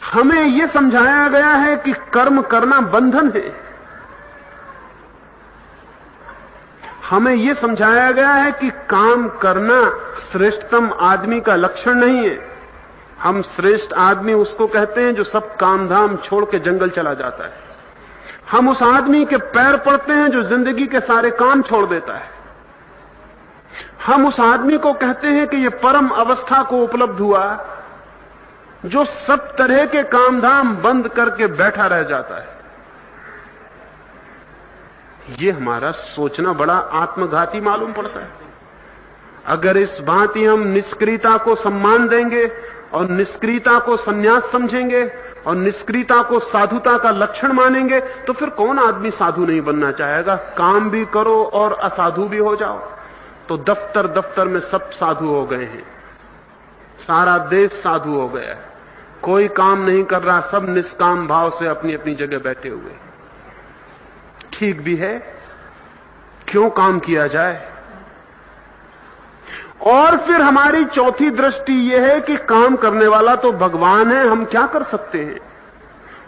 हमें यह समझाया गया है कि कर्म करना बंधन है। हमें यह समझाया गया है कि काम करना श्रेष्ठतम आदमी का लक्षण नहीं है। हम श्रेष्ठ आदमी उसको कहते हैं जो सब काम धाम छोड़ के जंगल चला जाता है। हम उस आदमी के पैर पड़ते हैं जो जिंदगी के सारे काम छोड़ देता है। हम उस आदमी को कहते हैं कि यह परम अवस्था को उपलब्ध हुआ जो सब तरह के काम धाम बंद करके बैठा रह जाता है। यह हमारा सोचना बड़ा आत्मघाती मालूम पड़ता है। अगर इस भांति हम निष्क्रियता को सम्मान देंगे और निष्क्रियता को संन्यास समझेंगे और निष्क्रियता को साधुता का लक्षण मानेंगे तो फिर कौन आदमी साधु नहीं बनना चाहेगा। काम भी करो और असाधु भी हो जाओ। तो दफ्तर दफ्तर में सब साधु हो गए हैं, सारा देश साधु हो गया है। कोई काम नहीं कर रहा, सब निष्काम भाव से अपनी अपनी जगह बैठे हुए। ठीक भी है, क्यों काम किया जाए। और फिर हमारी चौथी दृष्टि यह है कि काम करने वाला तो भगवान है, हम क्या कर सकते हैं।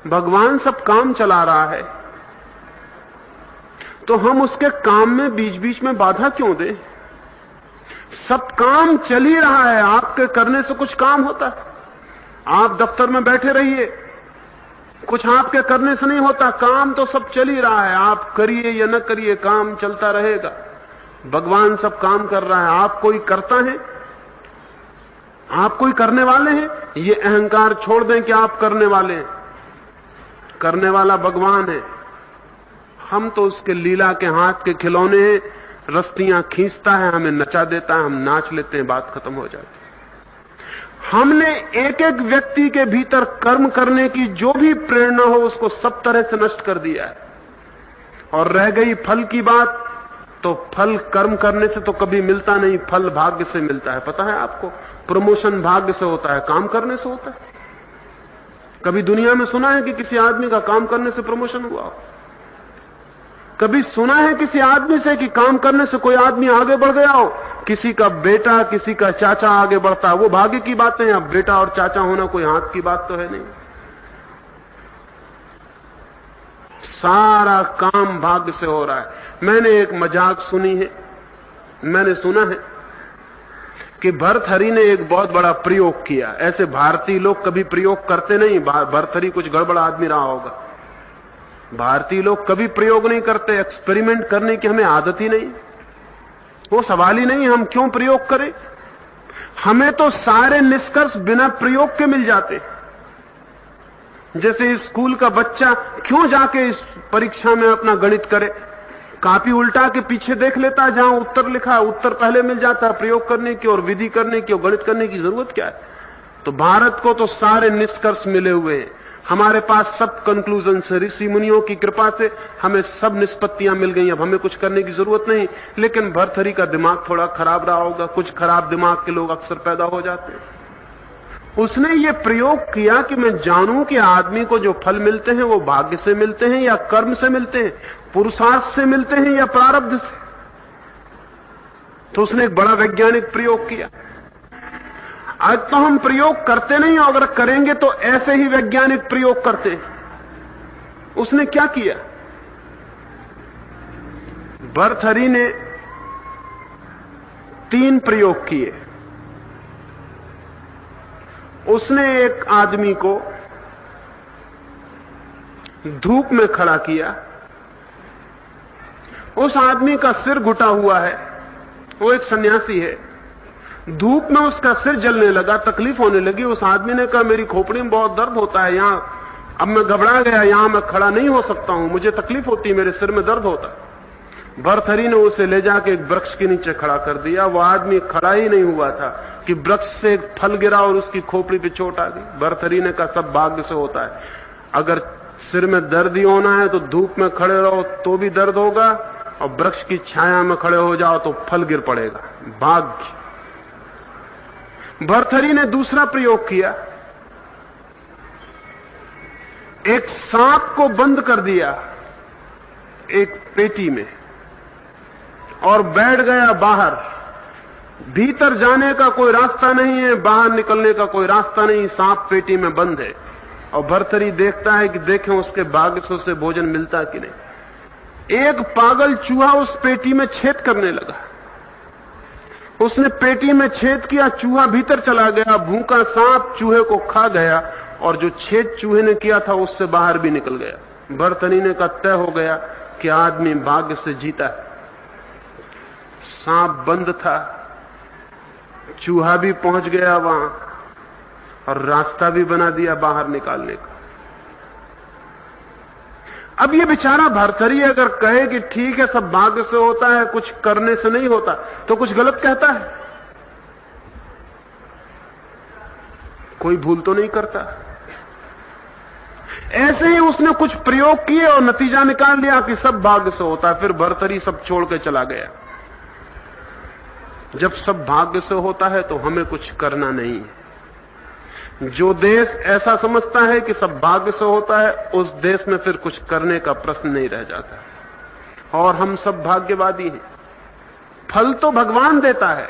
भगवान सब काम चला रहा है तो हम उसके काम में बीच बीच में बाधा क्यों दें। सब काम चल ही रहा है, आपके करने से कुछ काम होता है। आप दफ्तर में बैठे रहिए, कुछ आपके करने से नहीं होता। काम तो सब चल ही रहा है, आप करिए या न करिए काम चलता रहेगा। भगवान सब काम कर रहा है, आप कोई करता है, आप कोई करने वाले हैं। ये अहंकार छोड़ दें कि आप करने वाले हैं। करने वाला भगवान है, हम तो उसके लीला के हाथ के खिलौने हैं। रस्तियां खींचता है, हमें नचा देता है, हम नाच लेते हैं, बात खत्म हो जाती है। हमने एक एक व्यक्ति के भीतर कर्म करने की जो भी प्रेरणा हो उसको सब तरह से नष्ट कर दिया है। और रह गई फल की बात, तो फल कर्म करने से तो कभी मिलता नहीं, फल भाग्य से मिलता है। पता है आपको, प्रमोशन भाग्य से होता है, काम करने से होता है। कभी दुनिया में सुना है कि किसी आदमी का काम करने से प्रमोशन हुआ हो? कभी सुना है किसी आदमी से कि काम करने से कोई आदमी आगे बढ़ गया हो? किसी का बेटा, किसी का चाचा आगे बढ़ता, वो भाग्य की बातें हैं। अब बेटा और चाचा होना कोई हाथ की बात तो है नहीं। सारा काम भाग्य से हो रहा है। मैंने एक मजाक सुनी है, मैंने सुना है कि भर्तहरि ने एक बहुत बड़ा प्रयोग किया। ऐसे भारतीय लोग कभी प्रयोग करते नहीं। भर्तहरि कुछ गड़बड़ आदमी रहा होगा। भारतीय लोग कभी प्रयोग नहीं करते, एक्सपेरिमेंट करने की हमें आदत ही नहीं। वो सवाल ही नहीं, हम क्यों प्रयोग करें। हमें तो सारे निष्कर्ष बिना प्रयोग के मिल जाते। जैसे स्कूल का बच्चा क्यों जाके इस परीक्षा में अपना गणित करे, कॉपी उल्टा के पीछे देख लेता है, जहां उत्तर लिखा है उत्तर पहले मिल जाता है। प्रयोग करने की और विधि करने की और गणित करने की जरूरत क्या है। तो भारत को तो सारे निष्कर्ष मिले हुए हैं। हमारे पास सब कंक्लूजन से, ऋषि मुनियों की कृपा से हमें सब निष्पत्तियां मिल गई। अब हमें कुछ करने की जरूरत नहीं। लेकिन भर्तहरि का दिमाग थोड़ा खराब रहा होगा। कुछ खराब दिमाग के लोग अक्सर पैदा हो जाते हैं। उसने ये प्रयोग किया कि मैं जानूं कि आदमी को जो फल मिलते हैं वो भाग्य से मिलते हैं या कर्म से मिलते हैं, पुरुषार्थ से मिलते हैं या प्रारब्ध से। तो उसने एक बड़ा वैज्ञानिक प्रयोग किया। आज तो हम प्रयोग करते नहीं, और अगर करेंगे तो ऐसे ही वैज्ञानिक प्रयोग करते हैं। उसने क्या किया, भर्तहरि ने 3 प्रयोग किए। उसने एक आदमी को धूप में खड़ा किया। उस आदमी का सिर घुटा हुआ है, वो एक सन्यासी है। धूप में उसका सिर जलने लगा, तकलीफ होने लगी। उस आदमी ने कहा मेरी खोपड़ी में बहुत दर्द होता है, यहां अब मैं घबरा गया, यहां मैं खड़ा नहीं हो सकता हूं, मुझे तकलीफ होती है, मेरे सिर में दर्द होता है। भर्तहरि ने उसे ले जाके एक वृक्ष के नीचे खड़ा कर दिया। वो आदमी खड़ा ही नहीं हुआ था कि वृक्ष से एक फल गिरा और उसकी खोपड़ी पे चोट आ गई। भर्तहरि ने कहा सब भाग्य से होता है। अगर सिर में दर्द ही होना है तो धूप में खड़े रहो तो भी दर्द होगा, और वृक्ष की छाया में खड़े हो जाओ तो फल गिर पड़ेगा, भाग्य। भर्तहरि ने दूसरा प्रयोग किया। एक सांप को बंद कर दिया एक पेटी में और बैठ गया बाहर। भीतर जाने का कोई रास्ता नहीं है, बाहर निकलने का कोई रास्ता नहीं, सांप पेटी में बंद है। और भर्तरी देखता है कि देखें उसके भाग्य से उसे भोजन मिलता कि नहीं। एक पागल चूहा उस पेटी में छेद करने लगा। उसने पेटी में छेद किया, चूहा भीतर चला गया, भूखा सांप चूहे को खा गया और जो छेद चूहे ने किया था उससे बाहर भी निकल गया। भर्तरी ने कहा तय हो गया कि आदमी भाग्य से जीता है। सांप बंद था, चूहा भी पहुंच गया वहां और रास्ता भी बना दिया बाहर निकालने का। अब ये बेचारा भर्तरी अगर कहे कि ठीक है सब भाग्य से होता है, कुछ करने से नहीं होता, तो कुछ गलत कहता है? कोई भूल तो नहीं करता। ऐसे ही उसने कुछ प्रयोग किए और नतीजा निकाल लिया कि सब भाग्य से होता है। फिर भर्तरी सब छोड़ के चला गया। जब सब भाग्य से होता है तो हमें कुछ करना नहीं है। जो देश ऐसा समझता है कि सब भाग्य से होता है, उस देश में फिर कुछ करने का प्रश्न नहीं रह जाता। और हम सब भाग्यवादी हैं। फल तो भगवान देता है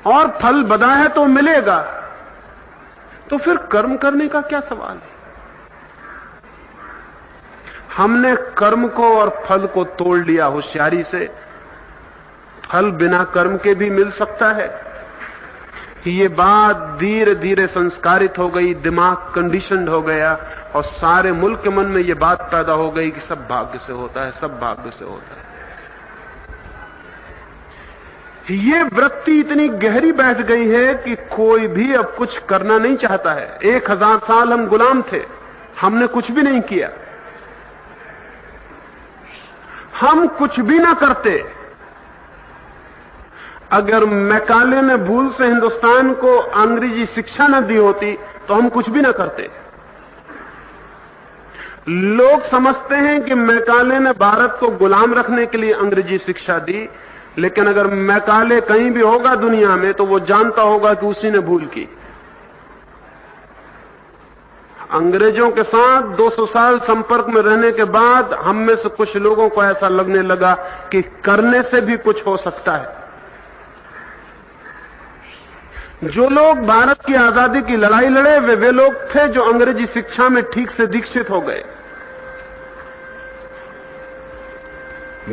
और फल बदा है तो मिलेगा, तो फिर कर्म करने का क्या सवाल है? हमने कर्म को और फल को तोड़ लिया होशियारी से। फल बिना कर्म के भी मिल सकता है। ये बात धीरे धीरे संस्कारित हो गई, दिमाग कंडीशनड हो गया और सारे मुल्क के मन में ये बात पैदा हो गई कि सब भाग्य से होता है, सब भाग्य से होता है। ये वृत्ति इतनी गहरी बैठ गई है कि कोई भी अब कुछ करना नहीं चाहता है। 1000 साल हम गुलाम थे, हमने कुछ भी नहीं किया। हम कुछ भी ना करते। अगर मैकाले ने भूल से हिंदुस्तान को अंग्रेजी शिक्षा न दी होती तो हम कुछ भी न करते। लोग समझते हैं कि मैकाले ने भारत को गुलाम रखने के लिए अंग्रेजी शिक्षा दी, लेकिन अगर मैकाले कहीं भी होगा दुनिया में तो वो जानता होगा कि उसी ने भूल की। अंग्रेजों के साथ 200 साल संपर्क में रहने के बाद हम में से कुछ लोगों को ऐसा लगने लगा कि करने से भी कुछ हो सकता है। जो लोग भारत की आजादी की लड़ाई लड़े वे लोग थे जो अंग्रेजी शिक्षा में ठीक से दीक्षित हो गए।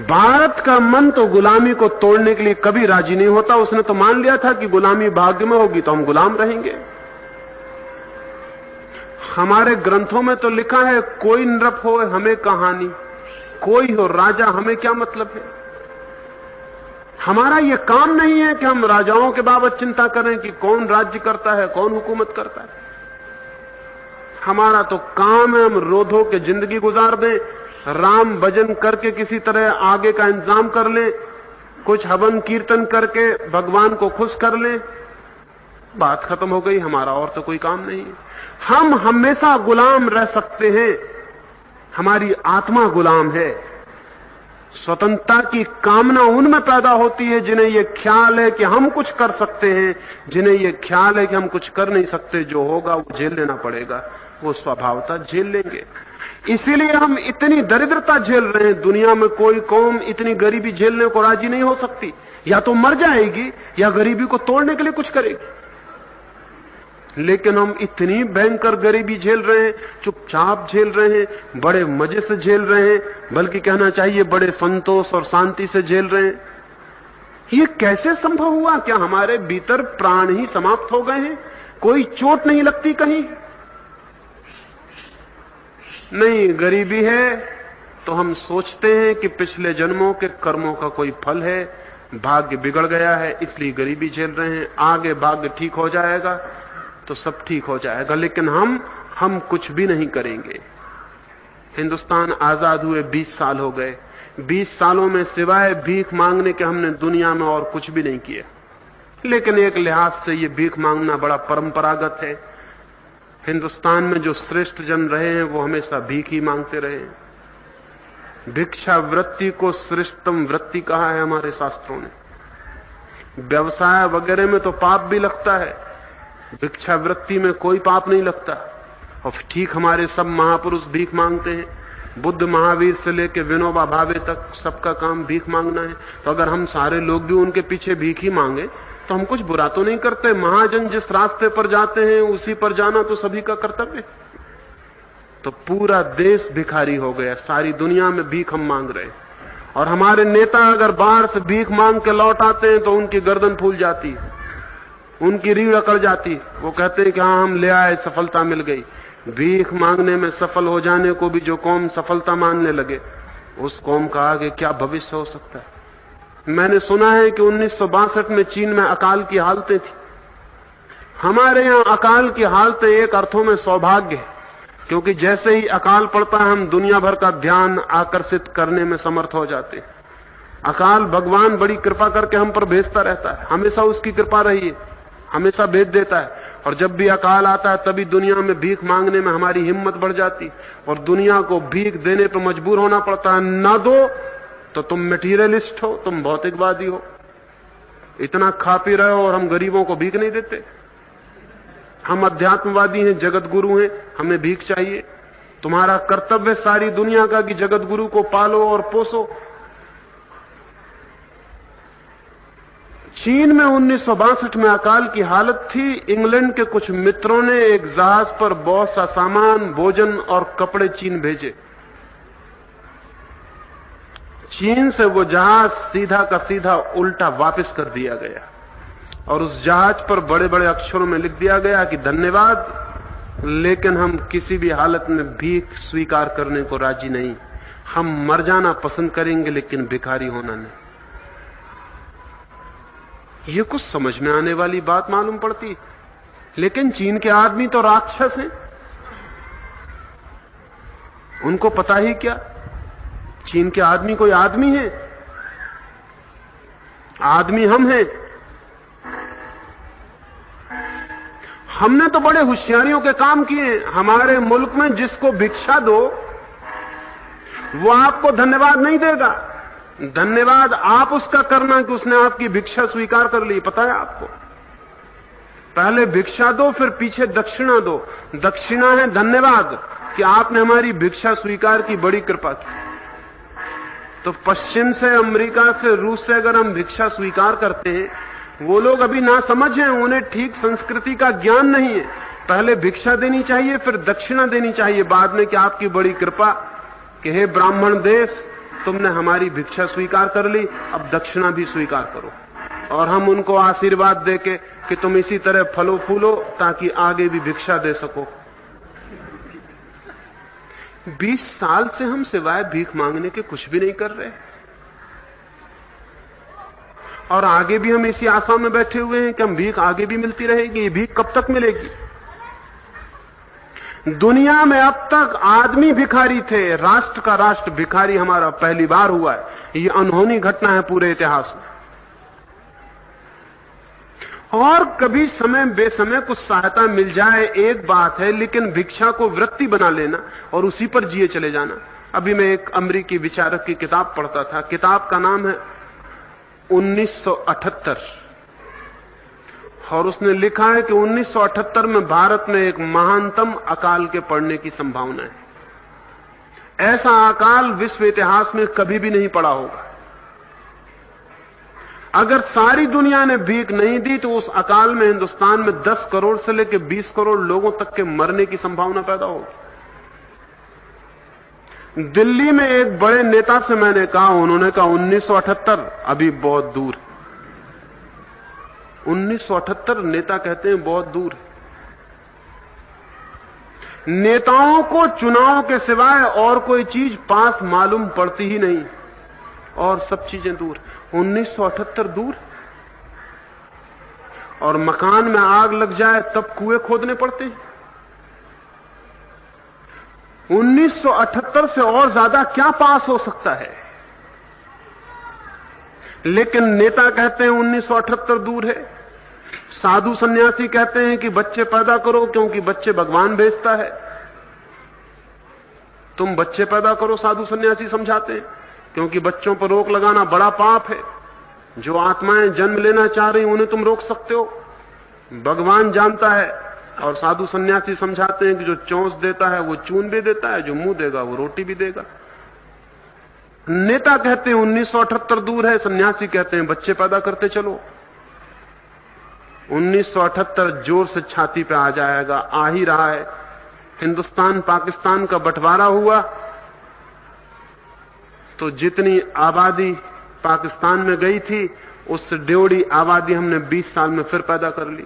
भारत का मन तो गुलामी को तोड़ने के लिए कभी राजी नहीं होता। उसने तो मान लिया था कि गुलामी भाग्य में होगी तो हम गुलाम रहेंगे। हमारे ग्रंथों में तो लिखा है कोई नृप हो हमें कहानी, कोई हो राजा हमें क्या मतलब है। हमारा यह काम नहीं है कि हम राजाओं के बाबत चिंता करें कि कौन राज्य करता है, कौन हुकूमत करता है। हमारा तो काम है हम रोधो के जिंदगी गुजार दें, राम भजन करके किसी तरह आगे का इंतजाम कर लें, कुछ हवन कीर्तन करके भगवान को खुश कर लें, बात खत्म हो गई। हमारा और तो कोई काम नहीं है। हम हमेशा गुलाम रह सकते हैं। हमारी आत्मा गुलाम है। स्वतंत्रता की कामना उनमें पैदा होती है जिन्हें यह ख्याल है कि हम कुछ कर सकते हैं, जिन्हें यह ख्याल है कि हम कुछ कर नहीं सकते। जो होगा वो झेल लेना पड़ेगा, वो स्वभावतः झेल लेंगे। इसीलिए हम इतनी दरिद्रता झेल रहे हैं। दुनिया में कोई कौम इतनी गरीबी झेलने को राजी नहीं हो सकती। या तो मर जाएगी या गरीबी को तोड़ने के लिए कुछ करेगी। लेकिन हम इतनी भयंकर गरीबी झेल रहे हैं, चुपचाप झेल रहे हैं, बड़े मजे से झेल रहे हैं, बल्कि कहना चाहिए बड़े संतोष और शांति से झेल रहे हैं। ये कैसे संभव हुआ? क्या हमारे भीतर प्राण ही समाप्त हो गए हैं? कोई चोट नहीं लगती कहीं? नहीं, गरीबी है तो हम सोचते हैं कि पिछले जन्मों के कर्मों का कोई फल है, भाग्य बिगड़ गया है इसलिए गरीबी झेल रहे हैं। आगे भाग्य ठीक हो जाएगा तो सब ठीक हो जाएगा। लेकिन हम कुछ भी नहीं करेंगे। हिंदुस्तान आजाद हुए 20 साल हो गए। 20 सालों में सिवाय भीख मांगने के हमने दुनिया में और कुछ भी नहीं किया। लेकिन एक लिहाज से ये भीख मांगना बड़ा परंपरागत है। हिंदुस्तान में जो श्रेष्ठ जन रहे हैं वो हमेशा भीख ही मांगते रहे हैं। भिक्षा वृत्ति को श्रेष्ठतम वृत्ति कहा है हमारे शास्त्रों ने। व्यवसाय वगैरह में तो पाप भी लगता है, भिक्षा वृत्ति में कोई पाप नहीं लगता। और ठीक हमारे सब महापुरुष भीख मांगते हैं। बुद्ध महावीर से लेकर विनोबा भावे तक सबका काम भीख मांगना है। तो अगर हम सारे लोग भी उनके पीछे भीख ही मांगे तो हम कुछ बुरा तो नहीं करते। महाजन जिस रास्ते पर जाते हैं उसी पर जाना तो सभी का कर्तव्य। तो पूरा देश भिखारी हो गया, सारी दुनिया में भीख हम मांग रहे। और हमारे नेता अगर बाहर से भीख मांग के लौट आते हैं तो उनकी गर्दन फूल जाती, उनकी रीढ़ अकड़ जाती। वो कहते हैं कि हाँ हम ले आए, सफलता मिल गई। भीख मांगने में सफल हो जाने को भी जो कौम सफलता मानने लगे, उस कौम का आगे क्या भविष्य हो सकता है। मैंने सुना है कि 1962 में चीन में अकाल की हालतें थी। हमारे यहां अकाल की हालतें एक अर्थों में सौभाग्य है, क्योंकि जैसे ही अकाल पड़ता है हम दुनिया भर का ध्यान आकर्षित करने में समर्थ हो जाते हैं। अकाल भगवान बड़ी कृपा करके हम पर भेजता रहता है, हमेशा उसकी कृपा रही है, हमेशा भेज देता है। और जब भी अकाल आता है तभी दुनिया में भीख मांगने में हमारी हिम्मत बढ़ जाती और दुनिया को भीख देने पर मजबूर होना पड़ता है। ना दो तो तुम मटीरियलिस्ट हो, तुम भौतिकवादी हो, इतना खा पी रहे हो और हम गरीबों को भीख नहीं देते। हम अध्यात्मवादी हैं, जगत गुरु हैं, हमें भीख चाहिए। तुम्हारा कर्तव्य सारी दुनिया का कि जगत गुरु को पालो और पोसो। चीन में 1962 में अकाल की हालत थी। इंग्लैंड के कुछ मित्रों ने एक जहाज पर बहुत सा सामान, भोजन और कपड़े चीन भेजे। चीन से वो जहाज सीधा का सीधा उल्टा वापस कर दिया गया और उस जहाज पर बड़े बड़े अक्षरों में लिख दिया गया कि धन्यवाद, लेकिन हम किसी भी हालत में भीख स्वीकार करने को राजी नहीं। हम मर जाना पसंद करेंगे लेकिन भिखारी होना नहीं। ये कुछ समझ में आने वाली बात मालूम पड़ती, लेकिन चीन के आदमी तो राक्षस हैं। उनको पता ही क्या, चीन के आदमी कोई आदमी है? आदमी हम हैं। हमने तो बड़े होशियारियों के काम किए। हमारे मुल्क में जिसको भिक्षा दो वो आपको धन्यवाद नहीं देगा। धन्यवाद आप उसका करना कि उसने आपकी भिक्षा स्वीकार कर ली। पता है आपको, पहले भिक्षा दो फिर पीछे दक्षिणा दो। दक्षिणा है धन्यवाद कि आपने हमारी भिक्षा स्वीकार की, बड़ी कृपा की। तो पश्चिम से, अमेरिका से, रूस से अगर हम भिक्षा स्वीकार करते हैं, वो लोग अभी ना समझ हैं, उन्हें ठीक संस्कृति का ज्ञान नहीं है। पहले भिक्षा देनी चाहिए फिर दक्षिणा देनी चाहिए बाद में कि आपकी बड़ी कृपा कि हे ब्राह्मण देश, तुमने हमारी भिक्षा स्वीकार कर ली, अब दक्षिणा भी स्वीकार करो। और हम उनको आशीर्वाद देके कि तुम इसी तरह फलो फूलो ताकि आगे भी भिक्षा दे सको। 20 साल से हम सिवाय भीख मांगने के कुछ भी नहीं कर रहे और आगे भी हम इसी आशा में बैठे हुए हैं कि हम भीख आगे भी मिलती रहेगी। ये भीख कब तक मिलेगी? दुनिया में अब तक आदमी भिखारी थे, राष्ट्र का राष्ट्र भिखारी हमारा पहली बार हुआ है। ये अनहोनी घटना है पूरे इतिहास में। और कभी समय बेसमय कुछ सहायता मिल जाए एक बात है, लेकिन भिक्षा को वृत्ति बना लेना और उसी पर जिए चले जाना। अभी मैं एक अमेरिकी विचारक की किताब पढ़ता था। किताब का नाम है 1978 और उसने लिखा है कि 1978 में भारत में एक महानतम अकाल के पड़ने की संभावना है। ऐसा अकाल विश्व इतिहास में कभी भी नहीं पड़ा होगा। अगर सारी दुनिया ने भीख नहीं दी तो उस अकाल में हिंदुस्तान में 10 करोड़ से लेकर 20 करोड़ लोगों तक के मरने की संभावना पैदा होगी। दिल्ली में एक बड़े नेता से मैंने कहा, उन्होंने कहा 1978 अभी बहुत दूर। 1978 नेता कहते हैं बहुत दूर। नेताओं को चुनाव के सिवाय और कोई चीज पास मालूम पड़ती ही नहीं और सब चीजें दूर। 1978 दूर। और मकान में आग लग जाए तब कुएं खोदने पड़ते हैं। 1978 से और ज्यादा क्या पास हो सकता है? लेकिन नेता कहते हैं 1978 दूर है। साधु सन्यासी कहते हैं कि बच्चे पैदा करो क्योंकि बच्चे भगवान भेजता है। तुम बच्चे पैदा करो, साधु सन्यासी समझाते हैं, क्योंकि बच्चों पर रोक लगाना बड़ा पाप है। जो आत्माएं जन्म लेना चाह रही उन्हें तुम रोक सकते हो, भगवान जानता है। और साधु सन्यासी समझाते हैं कि जो चोंच देता है वो चून भी देता है, जो मुंह देगा वो रोटी भी देगा। नेता कहते हैं 1978 दूर है, सन्यासी कहते हैं बच्चे पैदा करते चलो। 1978 जोर से छाती पे आ जाएगा, आ ही रहा है। हिंदुस्तान पाकिस्तान का बंटवारा हुआ तो जितनी आबादी पाकिस्तान में गई थी उससे डेढ़ी आबादी हमने 20 साल में फिर पैदा कर ली।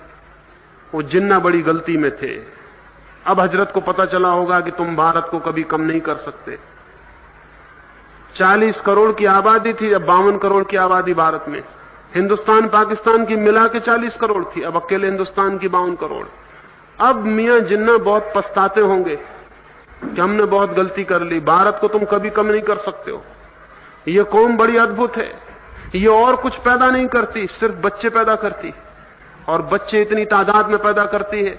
वो जिन्ना बड़ी गलती में थे। अब हजरत को पता चला होगा कि तुम भारत को कभी कम नहीं कर सकते। 40 करोड़ की आबादी थी, अब 52 करोड़ की आबादी भारत में। हिंदुस्तान पाकिस्तान की मिला के 40 करोड़ थी, अब अकेले हिंदुस्तान की 52 करोड़। अब मियां जिन्ना बहुत पछताते होंगे कि हमने बहुत गलती कर ली। भारत को तुम कभी कम नहीं कर सकते हो। ये कौम बड़ी अद्भुत है, ये और कुछ पैदा नहीं करती, सिर्फ बच्चे पैदा करती, और बच्चे इतनी तादाद में पैदा करती है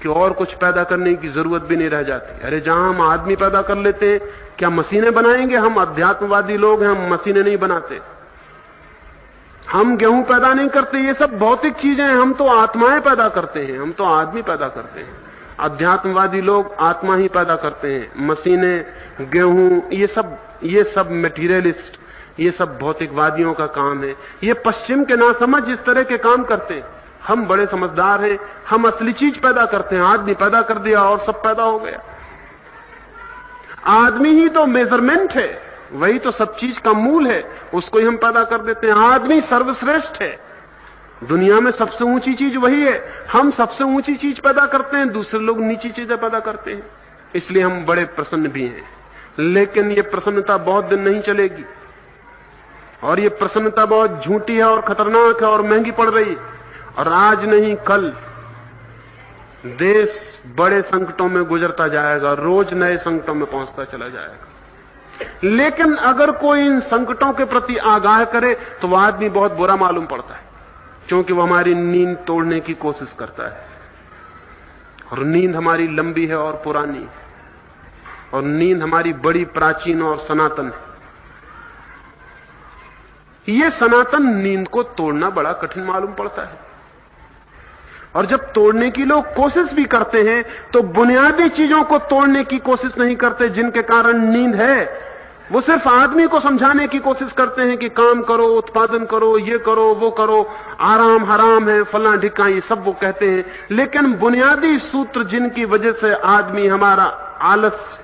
कि और कुछ पैदा करने की जरूरत भी नहीं रह जाती। अरे जहां हम आदमी पैदा कर लेते हैं, क्या मशीनें बनाएंगे? हम अध्यात्मवादी लोग हैं, हम मशीनें नहीं बनाते। हम गेहूं पैदा नहीं करते, ये सब भौतिक चीजें हैं। हम तो आत्माएं पैदा करते हैं, हम तो आदमी पैदा करते हैं। अध्यात्मवादी लोग आत्मा ही पैदा करते हैं। मशीनें, गेहूं, ये सब मटेरियलिस्ट, ये सब भौतिकवादियों का काम है। ये पश्चिम के नासमझ इस तरह के काम करते हैं। हम बड़े समझदार हैं, हम असली चीज पैदा करते हैं। आदमी पैदा कर दिया और सब पैदा हो गया। आदमी ही तो मेजरमेंट है, वही तो सब चीज का मूल है, उसको ही हम पैदा कर देते हैं। आदमी सर्वश्रेष्ठ है, दुनिया में सबसे ऊंची चीज वही है। हम सबसे ऊंची चीज पैदा करते हैं, दूसरे लोग नीची चीजें पैदा करते हैं। इसलिए हम बड़े प्रसन्न भी हैं। लेकिन ये प्रसन्नता बहुत दिन नहीं चलेगी, और ये प्रसन्नता बहुत झूठी है और खतरनाक है और महंगी पड़ रही। और आज नहीं कल देश बड़े संकटों में गुजरता जाएगा, रोज नए संकटों में पहुंचता चला जाएगा। लेकिन अगर कोई इन संकटों के प्रति आगाह करे तो वह आदमी बहुत बुरा मालूम पड़ता है, क्योंकि वह हमारी नींद तोड़ने की कोशिश करता है। और नींद हमारी लंबी है और पुरानी है, और नींद हमारी बड़ी प्राचीन और सनातन है। ये सनातन नींद को तोड़ना बड़ा कठिन मालूम पड़ता है। और जब तोड़ने की लोग कोशिश भी करते हैं तो बुनियादी चीजों को तोड़ने की कोशिश नहीं करते जिनके कारण नींद है। वो सिर्फ आदमी को समझाने की कोशिश करते हैं कि काम करो, उत्पादन करो, ये करो, वो करो, आराम हराम है, फला ढिका, ये सब वो कहते हैं। लेकिन बुनियादी सूत्र जिनकी वजह से आदमी हमारा आलस,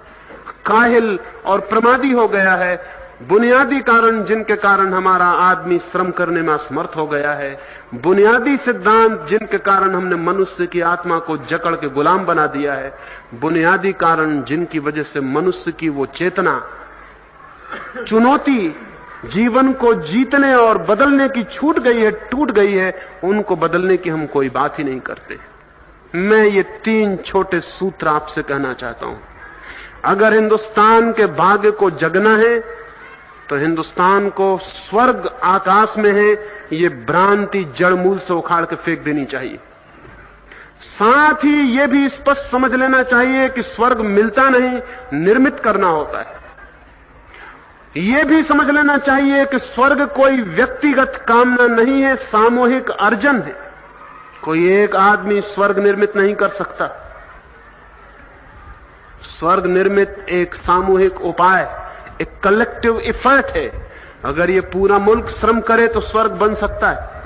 काहिल और प्रमादी हो गया है, बुनियादी कारण जिनके कारण हमारा आदमी श्रम करने में असमर्थ हो गया है, बुनियादी सिद्धांत जिनके कारण हमने मनुष्य की आत्मा को जकड़ के गुलाम बना दिया है, बुनियादी कारण जिनकी वजह से मनुष्य की वो चेतना, चुनौती, जीवन को जीतने और बदलने की छूट गई है, टूट गई है, उनको बदलने की हम कोई बात ही नहीं करते। मैं ये 3 छोटे सूत्र आपसे कहना चाहता हूं। अगर हिंदुस्तान के भाग्य को जगना है तो हिंदुस्तान को स्वर्ग आकाश में है, ये भ्रांति जड़ मूल से उखाड़ के फेंक देनी चाहिए। साथ ही यह भी स्पष्ट समझ लेना चाहिए कि स्वर्ग मिलता नहीं, निर्मित करना होता है। यह भी समझ लेना चाहिए कि स्वर्ग कोई व्यक्तिगत कामना नहीं है, सामूहिक अर्जन है। कोई एक आदमी स्वर्ग निर्मित नहीं कर सकता। स्वर्ग निर्मित एक सामूहिक उपाय, एक कलेक्टिव एफर्ट है। अगर ये पूरा मुल्क श्रम करे तो स्वर्ग बन सकता है,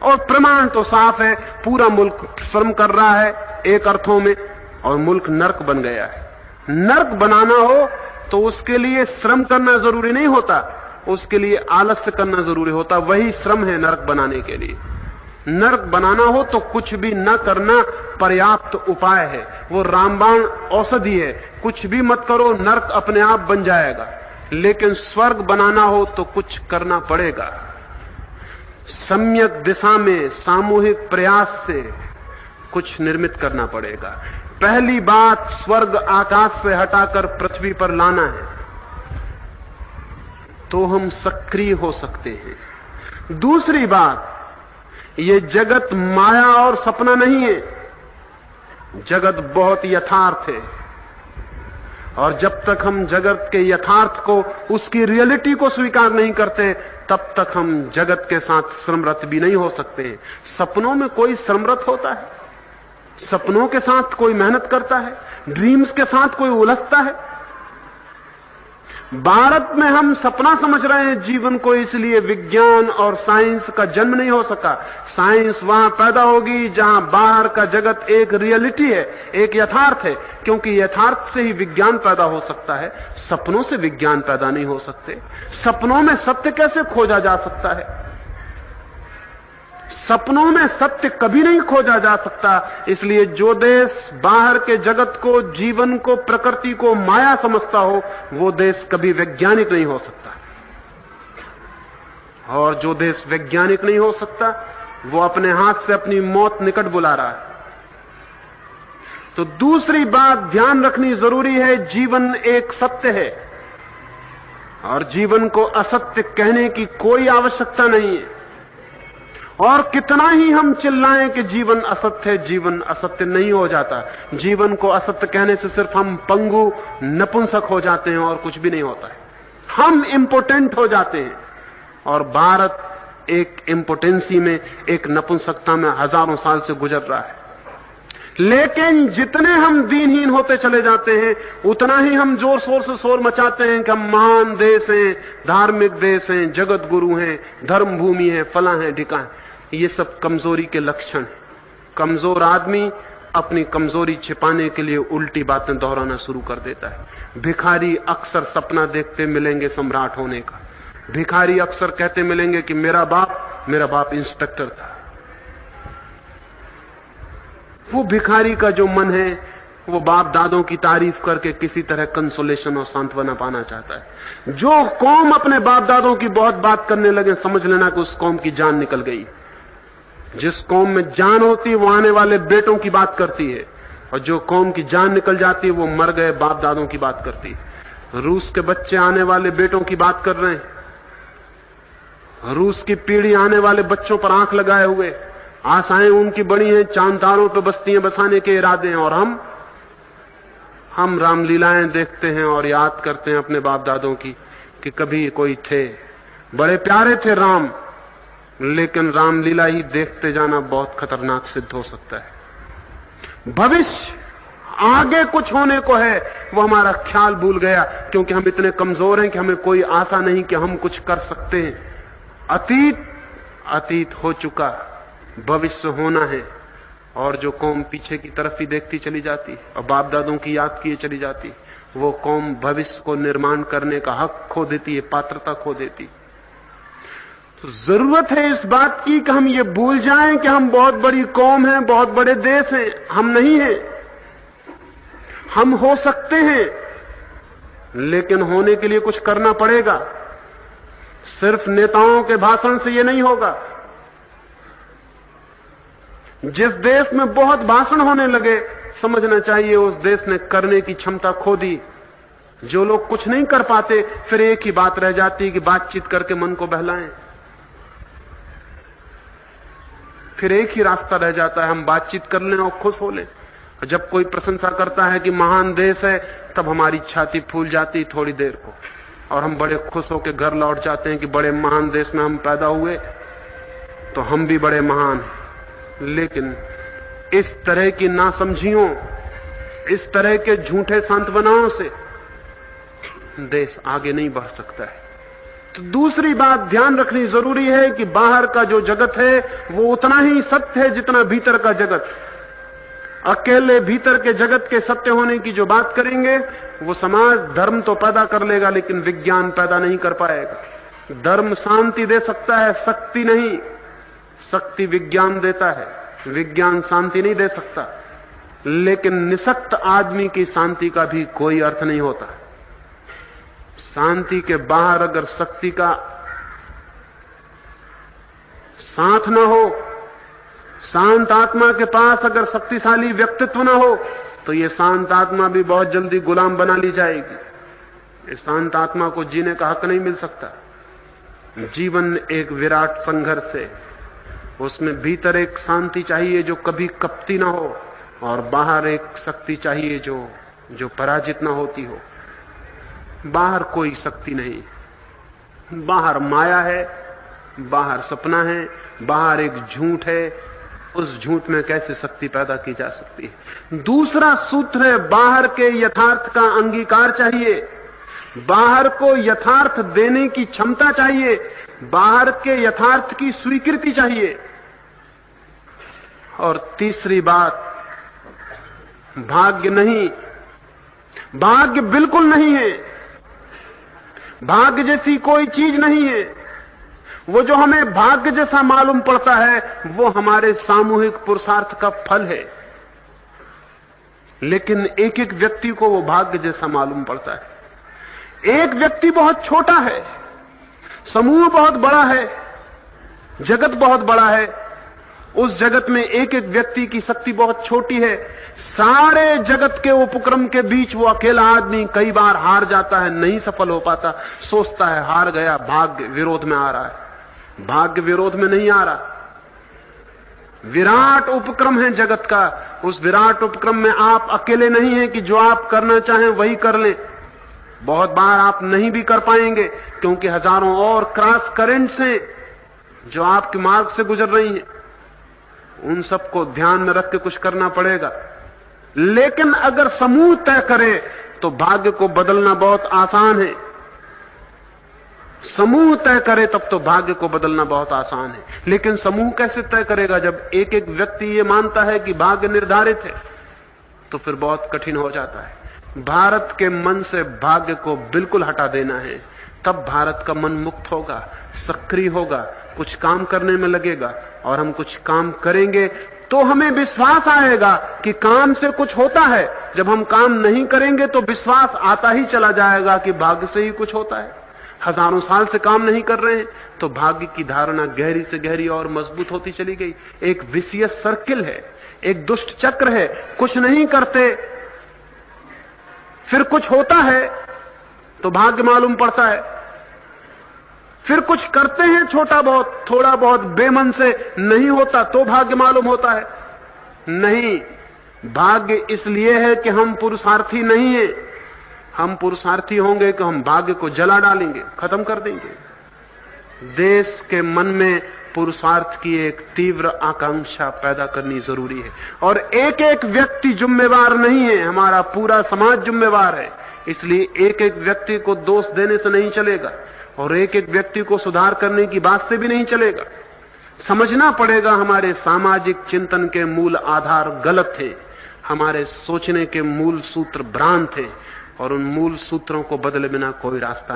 और प्रमाण तो साफ है, पूरा मुल्क श्रम कर रहा है एक अर्थों में, और मुल्क नर्क बन गया है। नर्क बनाना हो तो उसके लिए श्रम करना जरूरी नहीं होता, उसके लिए आलस्य करना जरूरी होता। वही श्रम है नर्क बनाने के लिए। नर्क बनाना हो तो कुछ भी न करना पर्याप्त उपाय है, वो रामबाण औषधि है। कुछ भी मत करो, नर्क अपने आप बन जाएगा। लेकिन स्वर्ग बनाना हो तो कुछ करना पड़ेगा। सम्यक दिशा में सामूहिक प्रयास से कुछ निर्मित करना पड़ेगा। पहली बात, स्वर्ग आकाश से हटाकर पृथ्वी पर लाना है, तो हम सक्रिय हो सकते हैं। दूसरी बात, ये जगत माया और सपना नहीं है, जगत बहुत यथार्थ है। और जब तक हम जगत के यथार्थ को, उसकी रियलिटी को स्वीकार नहीं करते, तब तक हम जगत के साथ श्रमरत भी नहीं हो सकते हैं। सपनों में कोई श्रमरत होता है? सपनों के साथ कोई मेहनत करता है? ड्रीम्स के साथ कोई उलझता है? भारत में हम सपना समझ रहे हैं जीवन को, इसलिए विज्ञान और साइंस का जन्म नहीं हो सका। साइंस वहां पैदा होगी जहां बाहर का जगत एक रियलिटी है, एक यथार्थ है, क्योंकि यथार्थ से ही विज्ञान पैदा हो सकता है। सपनों से विज्ञान पैदा नहीं हो सकते। सपनों में सत्य कैसे खोजा जा सकता है? सपनों में सत्य कभी नहीं खोजा जा सकता। इसलिए जो देश बाहर के जगत को, जीवन को, प्रकृति को माया समझता हो, वो देश कभी वैज्ञानिक नहीं हो सकता। और जो देश वैज्ञानिक नहीं हो सकता, वो अपने हाथ से अपनी मौत निकट बुला रहा है। तो दूसरी बात ध्यान रखनी जरूरी है, जीवन एक सत्य है और जीवन को असत्य कहने की कोई आवश्यकता नहीं है। और कितना ही हम चिल्लाएं कि जीवन असत्य है, जीवन असत्य नहीं हो जाता। जीवन को असत्य कहने से सिर्फ हम पंगु नपुंसक हो जाते हैं और कुछ भी नहीं होता है। हम इंपोर्टेंट हो जाते हैं। और भारत एक इंपोर्टेंसी में, एक नपुंसकता में हजारों साल से गुजर रहा है। लेकिन जितने हम दीनहीन होते चले जाते हैं, उतना ही हम जोर शोर से शोर मचाते हैं कि हम महान देश हैं, धार्मिक देश हैं, जगत गुरु हैं, धर्म भूमि है, फला है, ढिका है। ये सब कमजोरी के लक्षण हैं। कमजोर आदमी अपनी कमजोरी छिपाने के लिए उल्टी बातें दोहराना शुरू कर देता है। भिखारी अक्सर सपना देखते मिलेंगे सम्राट होने का। भिखारी अक्सर कहते मिलेंगे कि मेरा बाप इंस्पेक्टर था। वो भिखारी का जो मन है, वो बाप दादों की तारीफ करके किसी तरह कंसोलेशन और सांत्वना पाना चाहता है। जो कौम अपने बाप दादों की बहुत बात करने लगे, समझ लेना कि उस कौम की जान निकल गई। जिस कौम में जान होती है, वो आने वाले बेटों की बात करती है, और जो कौम की जान निकल जाती है, वो मर गए बाप दादों की बात करती है। रूस के बच्चे आने वाले बेटों की बात कर रहे हैं। रूस की पीढ़ी आने वाले बच्चों पर आंख लगाए हुए, आशाएं उनकी बड़ी हैं, चांद तारों पर बस्तियां बसाने के इरादे हैं। और हम रामलीलाएं देखते हैं और याद करते हैं अपने बाप दादों की कि कभी कोई थे, बड़े प्यारे थे राम। लेकिन रामलीला ही देखते जाना बहुत खतरनाक सिद्ध हो सकता है। भविष्य आगे कुछ होने को है, वो हमारा ख्याल भूल गया, क्योंकि हम इतने कमजोर हैं कि हमें कोई आशा नहीं कि हम कुछ कर सकते हैं। अतीत हो चुका, भविष्य होना है। और जो कौम पीछे की तरफ ही देखती चली जाती और बाप दादों की याद किए चली जाती, वो कौम भविष्य को निर्माण करने का हक खो देती है, पात्रता खो देती। तो जरूरत है इस बात की कि हम ये भूल जाएं कि हम बहुत बड़ी कौम हैं, बहुत बड़े देश हैं। हम नहीं हैं। हम हो सकते हैं, लेकिन होने के लिए कुछ करना पड़ेगा। सिर्फ नेताओं के भाषण से ये नहीं होगा। जिस देश में बहुत भाषण होने लगे, समझना चाहिए उस देश ने करने की क्षमता खो दी। जो लोग कुछ नहीं कर पाते, फिर एक ही बात रह जाती है कि बातचीत करके मन को बहलाएं। फिर एक ही रास्ता रह जाता है, हम बातचीत कर लें और खुश हो लें। जब कोई प्रशंसा करता है कि महान देश है, तब हमारी छाती फूल जाती थोड़ी देर को, और हम बड़े खुश होकर घर लौट जाते हैं कि बड़े महान देश में हम पैदा हुए, तो हम भी बड़े महान हैं। लेकिन इस तरह की नासमझियों, इस तरह के झूठे सांत्वनाओं से देश आगे नहीं बढ़ सकता है। तो दूसरी बात ध्यान रखनी जरूरी है कि बाहर का जो जगत है वो उतना ही सत्य है जितना भीतर का जगत। अकेले भीतर के जगत के सत्य होने की जो बात करेंगे, वो समाज धर्म तो पैदा कर लेगा, लेकिन विज्ञान पैदा नहीं कर पाएगा। धर्म शांति दे सकता है, शक्ति नहीं। शक्ति विज्ञान देता है, विज्ञान शांति नहीं दे सकता। लेकिन निशक्त आदमी की शांति का भी कोई अर्थ नहीं होता। शांति के बाहर अगर शक्ति का साथ न हो, शांत आत्मा के पास अगर शक्तिशाली व्यक्तित्व न हो, तो ये शांत आत्मा भी बहुत जल्दी गुलाम बना ली जाएगी। इस शांत आत्मा को जीने का हक नहीं मिल सकता। जीवन एक विराट संघर्ष है। उसमें भीतर एक शांति चाहिए जो कभी कपती ना हो, और बाहर एक शक्ति चाहिए जो पराजित ना होती हो। बाहर कोई शक्ति नहीं, बाहर माया है, बाहर सपना है, बाहर एक झूठ है। उस झूठ में कैसे शक्ति पैदा की जा सकती है? दूसरा सूत्र है, बाहर के यथार्थ का अंगीकार चाहिए। बाहर को यथार्थ देने की क्षमता चाहिए, बाहर के यथार्थ की स्वीकृति चाहिए। और तीसरी बात, भाग्य नहीं, भाग्य बिल्कुल नहीं है। भाग्य जैसी कोई चीज नहीं है। वो जो हमें भाग्य जैसा मालूम पड़ता है वो हमारे सामूहिक पुरुषार्थ का फल है, लेकिन एक एक व्यक्ति को वो भाग्य जैसा मालूम पड़ता है। एक व्यक्ति बहुत छोटा है, समूह बहुत बड़ा है, जगत बहुत बड़ा है, उस जगत में एक एक व्यक्ति की शक्ति बहुत छोटी है। सारे जगत के उपक्रम के बीच वो अकेला आदमी कई बार हार जाता है, नहीं सफल हो पाता, सोचता है हार गया, भाग्य विरोध में आ रहा है। भाग्य विरोध में नहीं आ रहा, विराट उपक्रम है जगत का। उस विराट उपक्रम में आप अकेले नहीं हैं कि जो आप करना चाहें वही कर लें। बहुत बार आप नहीं भी कर पाएंगे, क्योंकि हजारों और क्रॉस करेंट्स हैं जो आपके मार्ग से गुजर रही हैं। उन सबको ध्यान में रख के कुछ करना पड़ेगा। लेकिन अगर समूह तय करे तो भाग्य को बदलना बहुत आसान है। समूह तय करे तब तो भाग्य को बदलना बहुत आसान है। लेकिन समूह कैसे तय करेगा जब एक एक व्यक्ति ये मानता है कि भाग्य निर्धारित है? तो फिर बहुत कठिन हो जाता है। भारत के मन से भाग्य को बिल्कुल हटा देना है, तब भारत का मन मुक्त होगा, सक्रिय होगा, कुछ काम करने में लगेगा। और हम कुछ काम करेंगे तो हमें विश्वास आएगा कि काम से कुछ होता है। जब हम काम नहीं करेंगे तो विश्वास आता ही चला जाएगा कि भाग्य से ही कुछ होता है। हजारों साल से काम नहीं कर रहे हैं तो भाग्य की धारणा गहरी से गहरी और मजबूत होती चली गई। एक विशियस सर्किल है, एक दुष्ट चक्र है। कुछ नहीं करते, फिर कुछ होता है तो भाग्य मालूम पड़ता है, फिर कुछ करते हैं छोटा बहुत, थोड़ा बहुत बेमन से, नहीं होता तो भाग्य मालूम होता है। नहीं, भाग्य इसलिए है कि हम पुरुषार्थी नहीं हैं। हम पुरुषार्थी होंगे कि हम भाग्य को जला डालेंगे, खत्म कर देंगे। देश के मन में पुरुषार्थ की एक तीव्र आकांक्षा पैदा करनी जरूरी है। और एक एक व्यक्ति जिम्मेवार नहीं है, हमारा पूरा समाज जिम्मेवार है। इसलिए एक एक व्यक्ति को दोष देने से नहीं चलेगा और एक एक व्यक्ति को सुधार करने की बात से भी नहीं चलेगा। समझना पड़ेगा हमारे सामाजिक चिंतन के मूल आधार गलत थे, हमारे सोचने के मूल सूत्र भ्रांत थे, और उन मूल सूत्रों को बदले बिना कोई रास्ता